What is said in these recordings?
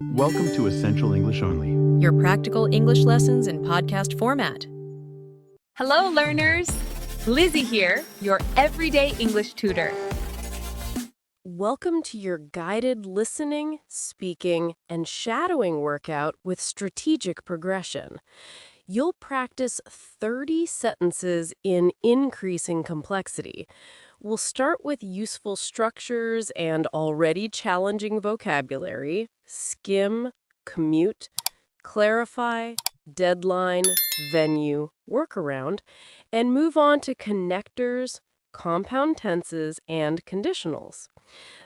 Welcome to Essential English Only. Your practical English lessons in podcast format. Hello, learners! Lizzie here, your everyday English tutor. Welcome to your guided listening, speaking, and shadowing workout with strategic progression. You'll practice 30 sentences in increasing complexity. We'll start with useful structures and already challenging vocabulary, skim, commute, clarify, deadline, venue, workaround, and move on to connectors, compound tenses, and conditionals.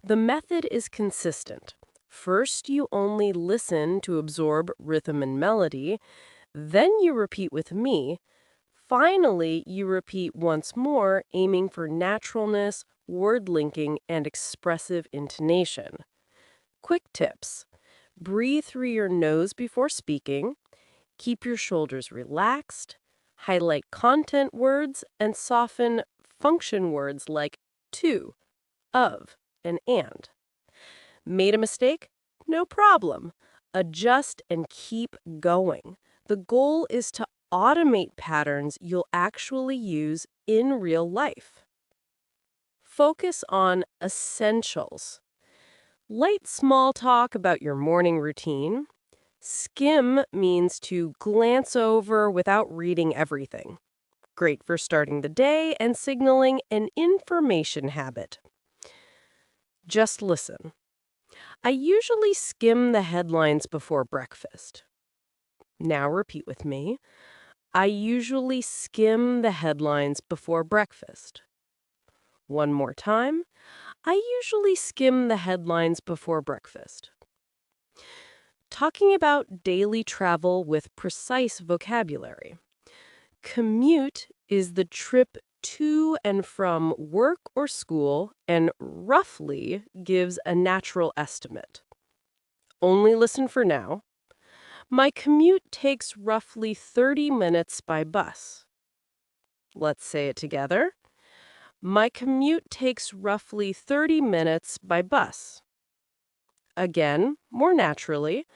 The method is consistent. First, you only listen to absorb rhythm and melody. Then you repeat with me. Finally, you repeat once more, aiming for naturalness, word linking, and expressive intonation. Quick tips. Breathe through your nose before speaking. Keep your shoulders relaxed. Highlight content words and soften function words like to, of, and. Made a mistake? No problem. Adjust and keep going. The goal is to automate patterns you'll actually use in real life. Focus on essentials. Light small talk about your morning routine. Skim means to glance over without reading everything. Great for starting the day and signaling an information habit. Just listen. I usually skim the headlines before breakfast. Now repeat with me. I usually skim the headlines before breakfast. One more time. I usually skim the headlines before breakfast. Talking about daily travel with precise vocabulary. Commute is the trip to and from work or school and roughly gives a natural estimate. Only listen for now. My commute takes roughly 30 minutes by bus. Let's say it together. My commute takes roughly 30 minutes by bus. Again, more naturally,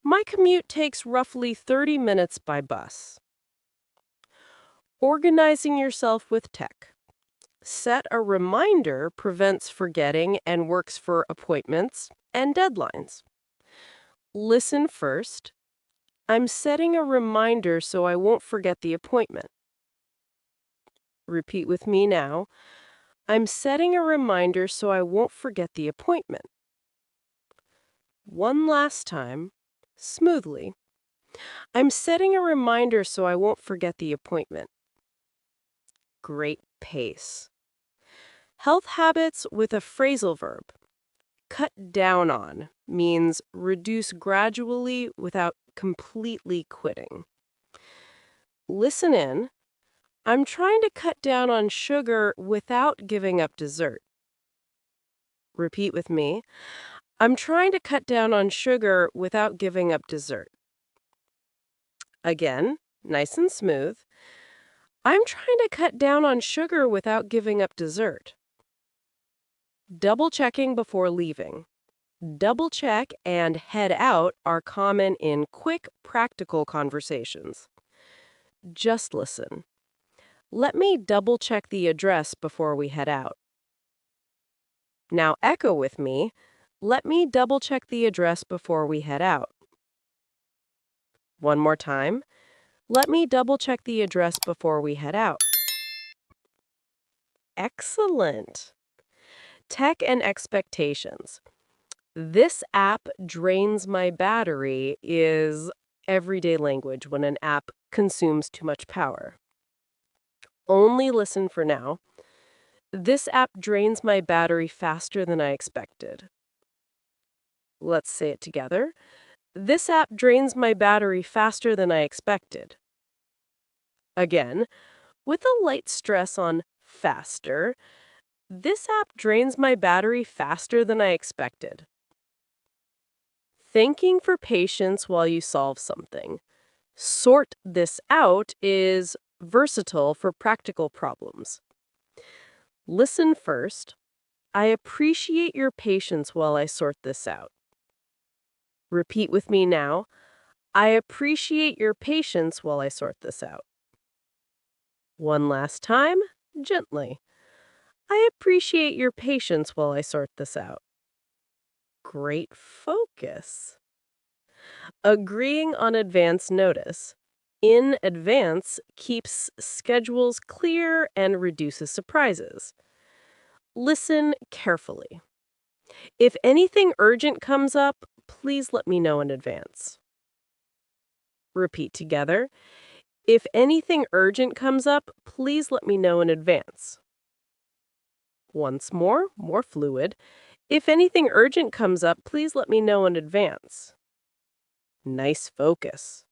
my commute takes roughly 30 minutes by bus. Organizing yourself with tech. Set a reminder prevents forgetting and works for appointments and deadlines. Listen first. I'm setting a reminder so I won't forget the appointment. Repeat with me now. I'm setting a reminder so I won't forget the appointment. One last time, smoothly. I'm setting a reminder so I won't forget the appointment. Great pace. Health habits with a phrasal verb. Cut down on means reduce gradually without completely quitting. Listen in. I'm trying to cut down on sugar without giving up dessert. Repeat with me. I'm trying to cut down on sugar without giving up dessert. Again, nice and smooth. I'm trying to cut down on sugar without giving up dessert. Double checking before leaving. Double check and head out are common in quick, practical conversations. Just listen. Let me double check the address before we head out. Now echo with me. Let me double check the address before we head out. One more time. Let me double check the address before we head out. Excellent. Tech and expectations. This app drains my battery is everyday language when an app consumes too much power. Only listen for now. This app drains my battery faster than I expected. Let's say it together. This app drains my battery faster than I expected. Again, with a light stress on faster, this app drains my battery faster than I expected. Thanking for patience while you solve something. Sort this out is versatile for practical problems. Listen first. I appreciate your patience while I sort this out. Repeat with me now. I appreciate your patience while I sort this out. One last time, gently. I appreciate your patience while I sort this out. Great focus. Agreeing on advance notice. In advance keeps schedules clear and reduces surprises. Listen carefully. If anything urgent comes up, please let me know in advance. Repeat together. If anything urgent comes up, please let me know in advance. Once more fluid. If anything urgent comes up, please let me know in advance. Nice focus.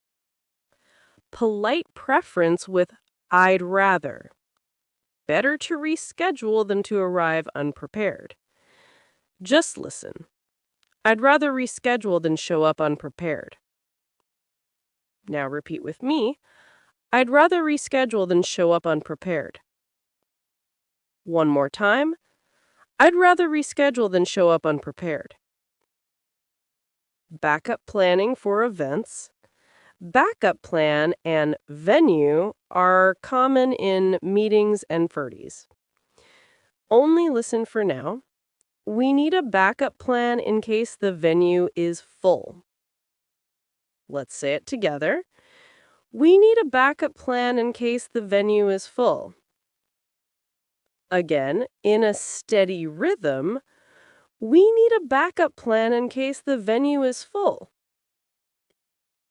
Polite preference with I'd rather. Better to reschedule than to arrive unprepared. Just listen. I'd rather reschedule than show up unprepared. Now repeat with me. I'd rather reschedule than show up unprepared. One more time. I'd rather reschedule than show up unprepared. Backup planning for events. Backup plan and venue are common in meetings and FERDs. Only listen for now. We need a backup plan in case the venue is full. Let's say it together. We need a backup plan in case the venue is full. Again, in a steady rhythm, we need a backup plan in case the venue is full.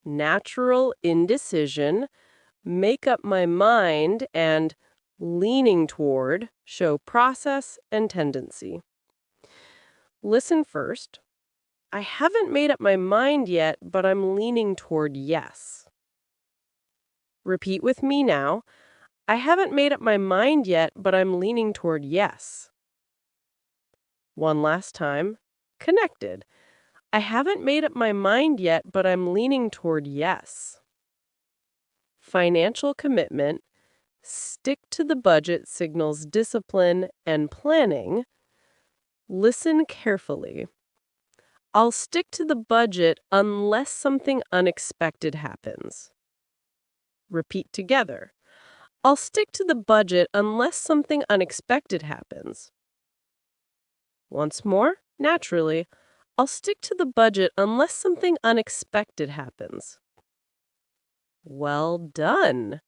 Natural indecision, make up my mind, and leaning toward show process and tendency. Listen first. I haven't made up my mind yet, but I'm leaning toward yes. Repeat with me now. I haven't made up my mind yet, but I'm leaning toward yes. One last time. Connected. I haven't made up my mind yet, but I'm leaning toward yes. Financial commitment. Stick to the budget signals discipline and planning. Listen carefully. I'll stick to the budget unless something unexpected happens. Repeat together. I'll stick to the budget unless something unexpected happens. Once more, naturally, I'll stick to the budget unless something unexpected happens. Well done.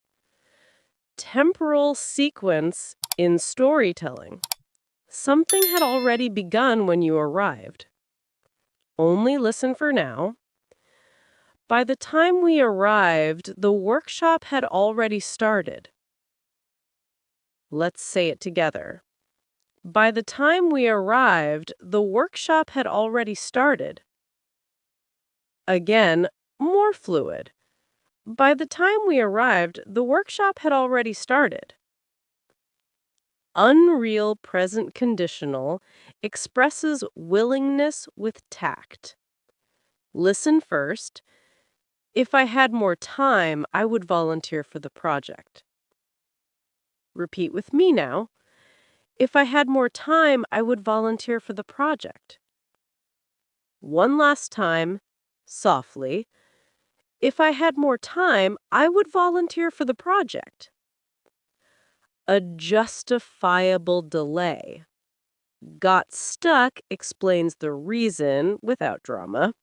Temporal sequence in storytelling. Something had already begun when you arrived. Only listen for now. By the time we arrived, the workshop had already started. Let's say it together. By the time we arrived, the workshop had already started. Again, more fluid. By the time we arrived, the workshop had already started. Unreal present conditional expresses willingness with tact. Listen first. If I had more time, I would volunteer for the project. Repeat with me now. If I had more time, I would volunteer for the project. One last time, softly. If I had more time, I would volunteer for the project. A justifiable delay. Got stuck explains the reason without drama.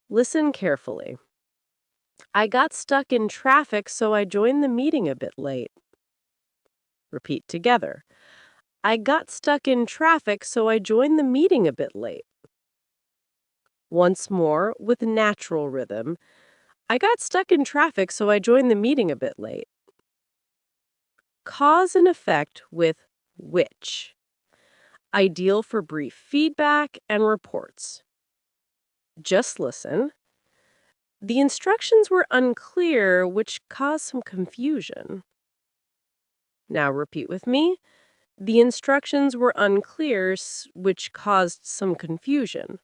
Listen carefully. I got stuck in traffic, so I joined the meeting a bit late. Repeat together. I got stuck in traffic, so I joined the meeting a bit late. Once more, with natural rhythm. I got stuck in traffic, so I joined the meeting a bit late. Cause and effect with which. Ideal for brief feedback and reports. Just listen. The instructions were unclear, which caused some confusion. Now repeat with me. The instructions were unclear, which caused some confusion.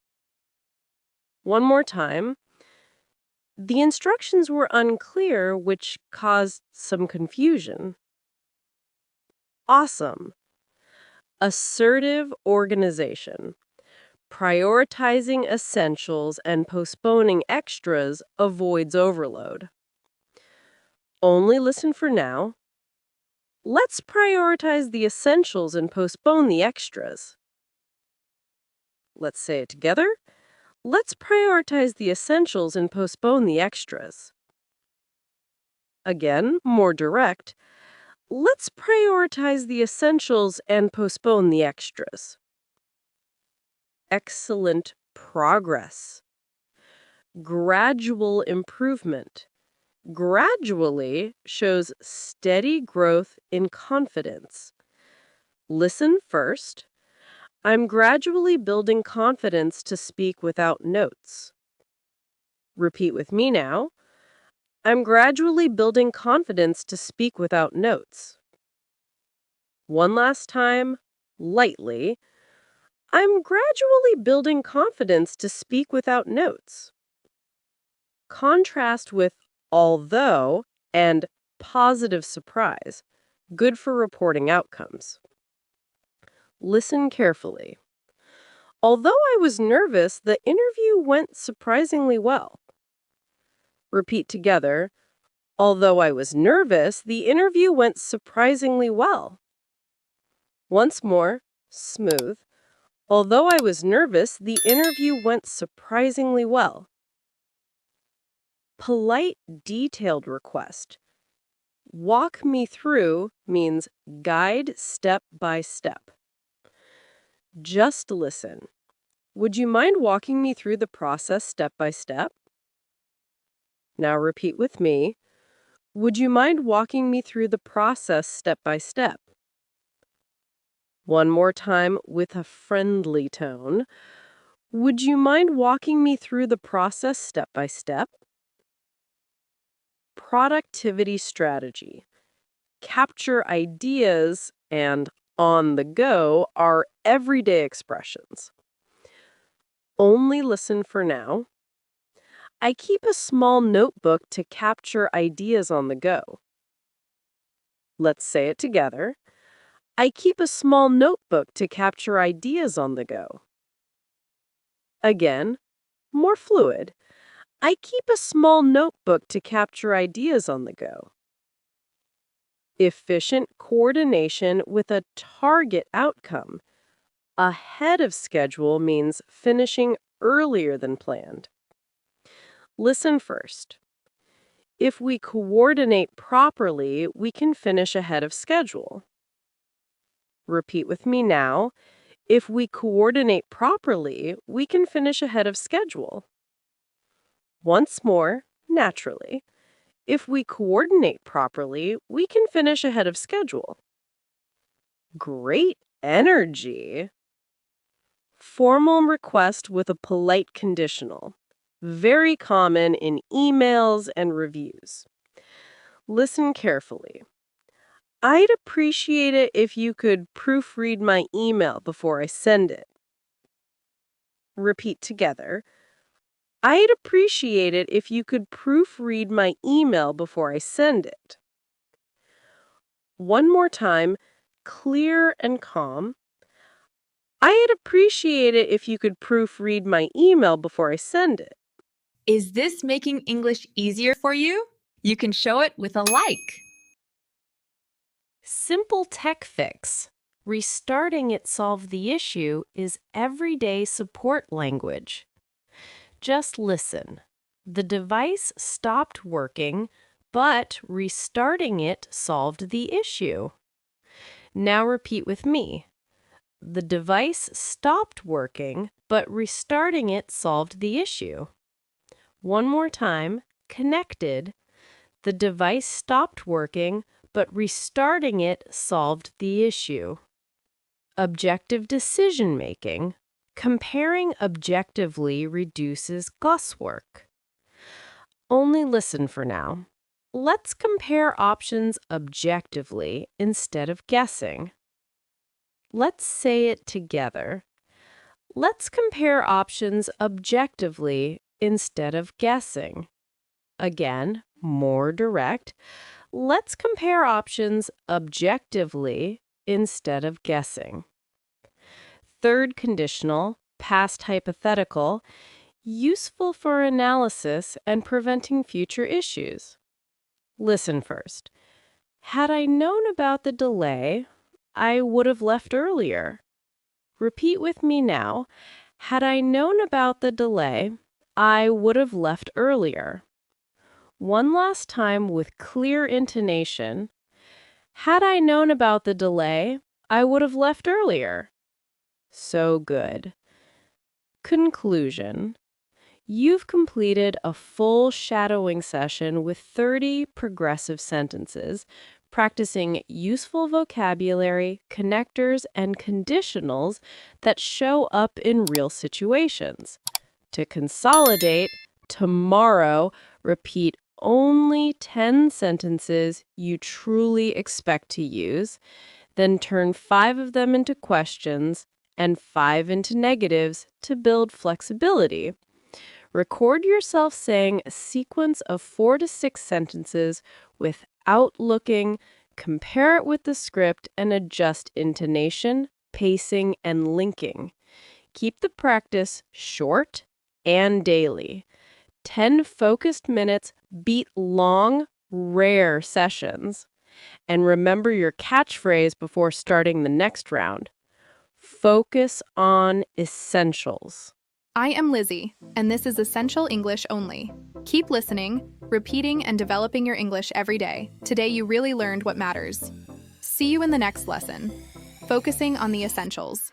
One more time. The instructions were unclear, which caused some confusion. Awesome. Assertive organization. Prioritizing essentials and postponing extras avoids overload. Only listen for now. Let's prioritize the essentials and postpone the extras. Let's say it together. Let's prioritize the essentials and postpone the extras. Again, more direct. Let's prioritize the essentials and postpone the extras. Excellent progress. Gradual improvement. Gradually shows steady growth in confidence. Listen first. I'm gradually building confidence to speak without notes. Repeat with me now. I'm gradually building confidence to speak without notes. One last time, lightly. I'm gradually building confidence to speak without notes. Contrast with although and positive surprise, good for reporting outcomes. Listen carefully. Although I was nervous, the interview went surprisingly well. Repeat together. Although I was nervous, the interview went surprisingly well. Once more, smooth. Although I was nervous, the interview went surprisingly well. Polite, detailed request. Walk me through means guide step by step. Just listen. Would you mind walking me through the process step by step? Now repeat with me. Would you mind walking me through the process step by step? One more time with a friendly tone. Would you mind walking me through the process step by step? Productivity strategy. Capture ideas and on the go are everyday expressions. Only listen for now. I keep a small notebook to capture ideas on the go. Let's say it together. I keep a small notebook to capture ideas on the go. Again, more fluid. I keep a small notebook to capture ideas on the go. Efficient coordination with a target outcome. Ahead of schedule means finishing earlier than planned. Listen first. If we coordinate properly, we can finish ahead of schedule. Repeat with me now. If we coordinate properly, we can finish ahead of schedule. Once more, naturally. If we coordinate properly, we can finish ahead of schedule. Great energy. Formal request with a polite conditional. Very common in emails and reviews. Listen carefully. I'd appreciate it if you could proofread my email before I send it. Repeat together. I'd appreciate it if you could proofread my email before I send it. One more time, clear and calm. I'd appreciate it if you could proofread my email before I send it. Is this making English easier for you? You can show it with a like. Simple tech fix. Restarting it solved the issue is everyday support language. Just listen. The device stopped working, but restarting it solved the issue. Now repeat with me. The device stopped working, but restarting it solved the issue. One more time, connected. The device stopped working, but restarting it solved the issue. Objective decision making. Comparing objectively reduces guesswork. Only listen for now. Let's compare options objectively instead of guessing. Let's say it together. Let's compare options objectively instead of guessing. Again, more direct. Let's compare options objectively instead of guessing. Third conditional, past hypothetical, useful for analysis and preventing future issues. Listen first. Had I known about the delay, I would have left earlier. Repeat with me now. Had I known about the delay, I would have left earlier. One last time with clear intonation. Had I known about the delay, I would have left earlier. So good. Conclusion. You've completed a full shadowing session with 30 progressive sentences, practicing useful vocabulary, connectors, and conditionals that show up in real situations. To consolidate, tomorrow, repeat only 10 sentences you truly expect to use, then turn 5 of them into questions and 5 into negatives to build flexibility. Record yourself saying a sequence of 4 to 6 sentences without looking, compare it with the script, and adjust intonation, pacing, and linking. Keep the practice short and daily. 10 focused minutes beat long, rare sessions. And remember your catchphrase before starting the next round. Focus on essentials. I am Lizzie, and this is Essential English Only. Keep listening, repeating, and developing your English every day. Today you really learned what matters. See you in the next lesson. Focusing on the essentials.